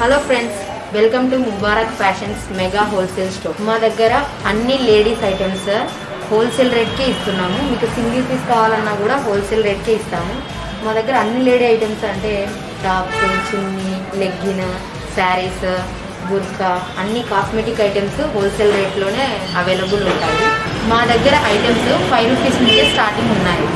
Hello friends, welcome to Mubarak fashions mega wholesale store. మా దగ్గర అన్ని లేడీస్ ఐటమ్స్ హోల్సేల్ రేట్కే ఇస్తున్నాము. మీకు సింగిల్ పీస్ కావాలన్నా కూడా హోల్సేల్ రేట్కే ఇస్తాము. మా దగ్గర అన్ని లేడీ ఐటమ్స్ అంటే టాప్స్, చున్నీ, లెగ్గిన్, శారీస్, బుర్కా, అన్ని కాస్మెటిక్ ఐటమ్స్ హోల్సేల్ రేట్లోనే అవైలబుల్ ఉంటాయి. మా దగ్గర ఐటమ్స్ 5 రూపీస్ నుంచే స్టార్టింగ్ ఉన్నాయి.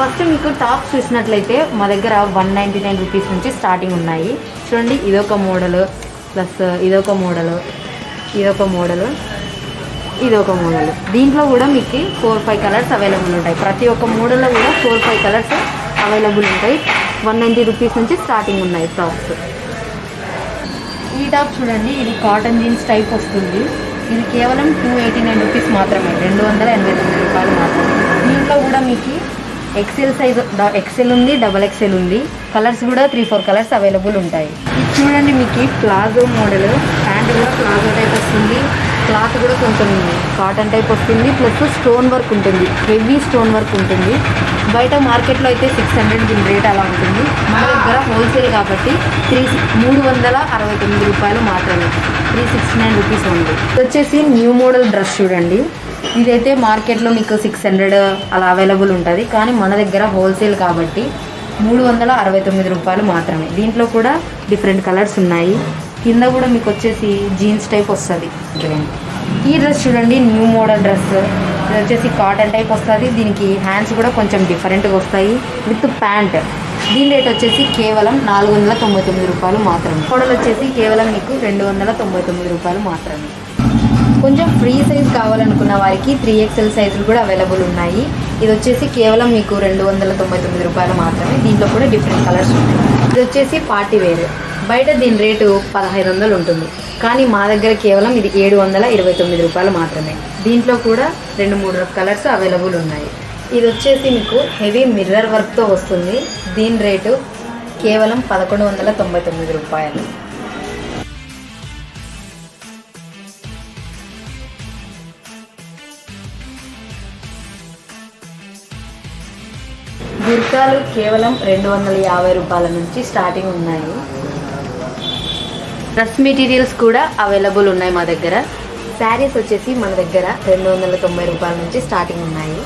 ఫస్ట్ మీకు టాప్స్ చూసినట్లయితే మా దగ్గర 199 రూపీస్ నుంచి స్టార్టింగ్ ఉన్నాయి. చూడండి, ఇదొక మోడల్, ప్లస్ ఇదొక మోడల్, ఇదొక మోడల్, ఇదొక మోడల్. దీంట్లో కూడా మీకు 4-5 కలర్స్ అవైలబుల్ ఉంటాయి. ప్రతి ఒక్క మోడల్లో కూడా 4-5 కలర్స్ అవైలబుల్ ఉంటాయి. 190 రూపీస్ నుంచి స్టార్టింగ్ ఉన్నాయి టాప్స్. ఈ టాప్ చూడండి, ఇది కాటన్ జీన్స్ టైప్ వస్తుంది. ఇది కేవలం 289 రూపీస్ మాత్రమే, 289 రూపాయలు మాత్రమే. దీంట్లో కూడా మీకు ఎక్సెల్ సైజ్, ఎక్సెల్ ఉంది, డబల్ ఎక్సెల్ ఉంది. కలర్స్ కూడా 3-4 కలర్స్ అవైలబుల్ ఉంటాయి. ఇది చూడండి, మీకు ప్లాజో మోడల్, ప్యాంట్ కూడా ప్లాజో టైప్ వస్తుంది. క్లాత్ కూడా కొంచెం కాటన్ టైప్ వస్తుంది, ప్లస్ స్టోన్ వర్క్ ఉంటుంది, హెవీ స్టోన్ వర్క్ ఉంటుంది. బయట మార్కెట్లో అయితే 600 దీని రేట్ అలా ఉంటుంది. మన దగ్గర హోల్సేల్ కాబట్టి 369 రూపాయలు మాత్రమే, 369 రూపీస్ ఉంది. ఇది వచ్చేసి న్యూ మోడల్ డ్రెస్ చూడండి. ఇదైతే మార్కెట్లో మీకు 600 అలా అవైలబుల్ ఉంటుంది, కానీ మన దగ్గర హోల్సేల్ కాబట్టి 369 రూపాయలు మాత్రమే. దీంట్లో కూడా డిఫరెంట్ కలర్స్ ఉన్నాయి. కింద కూడా మీకు వచ్చేసి జీన్స్ టైప్ వస్తుంది. ఈ డ్రెస్ చూడండి, న్యూ మోడల్ డ్రెస్. ఇది వచ్చేసి కాటన్ టైప్ వస్తుంది. దీనికి హ్యాండ్స్ కూడా కొంచెం డిఫరెంట్గా వస్తాయి విత్ ప్యాంట్. దీని రేట్ వచ్చేసి కేవలం 499 రూపాయలు మాత్రమే. మోడల్ వచ్చేసి కేవలం మీకు 299 రూపాయలు మాత్రమే. కొంచెం ఫ్రీ సైజ్ కావాలనుకున్న వారికి 3XL సైజులు కూడా అవైలబుల్ ఉన్నాయి. ఇది వచ్చేసి కేవలం మీకు 299 రూపాయలు మాత్రమే. దీంట్లో కూడా డిఫరెంట్ కలర్స్ ఉన్నాయి. ఇది వచ్చేసి పార్టీ వేర్. బయట దీని రేటు 1500 ఉంటుంది, కానీ మా దగ్గర కేవలం ఇది 729 రూపాయలు మాత్రమే. దీంట్లో కూడా 2-3 కలర్స్ అవైలబుల్ ఉన్నాయి. ఇది వచ్చేసి మీకు హెవీ మిర్రర్ వర్క్తో వస్తుంది. దీని రేటు కేవలం 1199 రూపాయలు. బుర్కాలు కేవలం 250 రూపాయల నుంచి స్టార్టింగ్ ఉన్నాయి. డ్రెస్ మెటీరియల్స్ కూడా అవైలబుల్ ఉన్నాయి మా దగ్గర. శారీస్ వచ్చేసి మన దగ్గర 290 రూపాయల నుంచి స్టార్టింగ్ ఉన్నాయి.